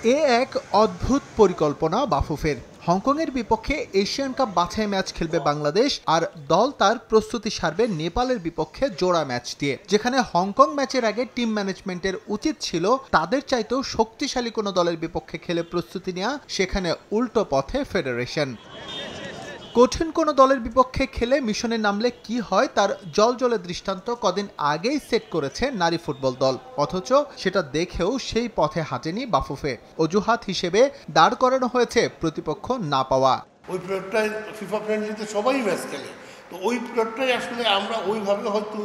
এ এক অদ্ভুত পরিকল্পনা বাফুফের। হংকংয়ের বিপক্ষে এশিয়ান কাপ বাছাই ম্যাচ খেলবে বাংলাদেশ, আর দল তার প্রস্তুতি সারবে নেপালের বিপক্ষে জোড়া ম্যাচ দিয়ে। যেখানে হংকং ম্যাচের আগে টিম ম্যানেজমেন্টের উচিত ছিল তাদের চাইতেও শক্তিশালী কোনো দলের বিপক্ষে খেলে প্রস্তুতি নেওয়া, সেখানে উল্টো পথে ফেডারেশন। কঠিন কোনো দলের বিপক্ষে খেলে মিশনে নামলে কি হয় তার জলজলে দৃষ্টান্ত কদিন আগেই সেট করেছে নারী ফুটবল দল, অথচ সেটা দেখেও সেই পথে হাঁটেনি বাফুফে। অজুহাত হিসেবে দাঁড় করানো হয়েছে প্রতিপক্ষ না পাওয়া। ওই পিরিয়ডটায় ফিফা ফ্রেন্ডলিতে সবাই ম্যাচ খেলে, তো ওই পিরিয়ডটাই আসলে আমরা ওইভাবে হয়তো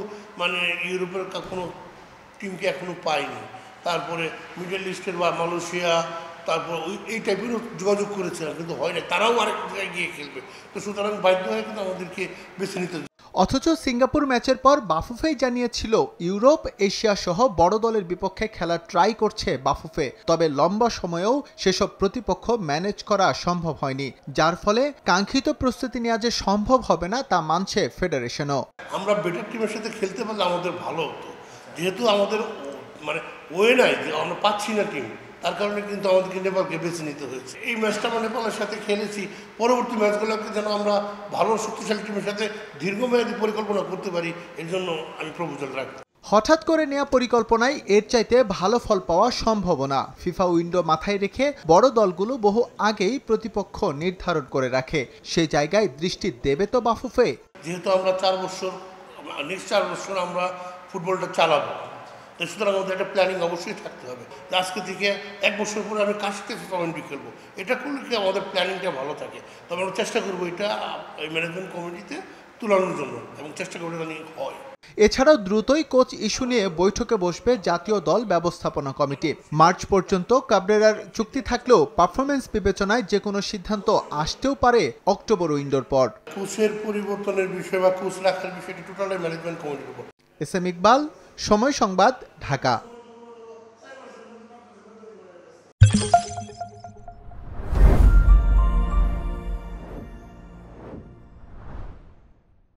ইউরোপের কোনো টিমকে এখনো পাইনি। তারপরে মিডল ইস্টের বা মালয়েশিয়া, তারপর এই টাইপেরও যোগাযোগ করেছিলাম, কিন্তু হয় না, তারাও আরেক জায়গায় গিয়ে খেলবে। তো সুতরাং বাধ্য হয়ে কিন্তু আমাদেরকে বেছে নিতে। অথচ সিঙ্গাপুর ম্যাচের পর বাফুফেই জানিয়েছিল ইউরোপ, এশিয়া সহ বড় দলের বিপক্ষে খেলা ট্রাই করছে বাফুফে। তবে লম্বা সময়েও সেসব প্রতিপক্ষ ম্যানেজ করা সম্ভব হয়নি, যার ফলে কাঙ্ক্ষিত প্রস্তুতি নেওয়া যে সম্ভব হবে না তা মানছে ফেডারেশনও। আমরা বেটার টিমের সাথে খেলতে পারলে আমাদের ভালো হতো, যেহেতু আমাদের ওয়ে নাই যে আমরা পাচ্ছি না টিম, তার কারণে কিন্তু আমাদেরকে নেপালকে বেছে নিতে হয়েছে। এই ম্যাচটা আমরা নেপালের সাথে খেলেছি, পরবর্তী ম্যাচগুলোকে যেন আমরা ভালো শক্তিশালী টিমের সাথে দীর্ঘমেয়াদী পরিকল্পনা করতে পারি, এর জন্য আমি প্রপোজাল রাখি। হঠাৎ করে নেওয়া পরিকল্পনায় এর চাইতে ভালো ফল পাওয়া সম্ভব না। ফিফা উইন্ডো মাথায় রেখে বড় দলগুলো বহু আগেই প্রতিপক্ষ নির্ধারণ করে রাখে, সেই জায়গায় দৃষ্টি দেবে তো বাফুফে। যেহেতু আমরা নেক্সট 4 বছর আমরা ফুটবলটা চালাবো, তো সুতরাং আমাদের একটা প্ল্যানিং অবশ্যই থাকতে হবে। আজকে থেকে 1 বছর পরে আমি কার সাথে ফিফা ওয়ার্ল্ড কাপ খেলবো, এটা করলে কি আমাদের প্ল্যানিংটা ভালো থাকে। তবে আমরা চেষ্টা করবো এটা ম্যানেজমেন্ট কমিটিতে তুলানোর জন্য, এবং চেষ্টা করবো এটা নিয়ে হয়। এছাড়াও দ্রুতই কোচ ইস্যু নিয়ে বৈঠকে বসবে জাতীয় দল ব্যবস্থাপনা কমিটি। মার্চ পর্যন্ত কাবরেরার চুক্তি থাকলেও পারফরমেন্স বিবেচনায় যে কোনো সিদ্ধান্ত আসতেও পারে অক্টোবর উইন্ডোর পর। কোচের পরিবর্তনের বিষয় বা কোচ রাখার বিষয়টি টোটালি ম্যানেজমেন্ট কমিটির উপর। এস এম ইকবাল, সময় সংবাদ, ঢাকা।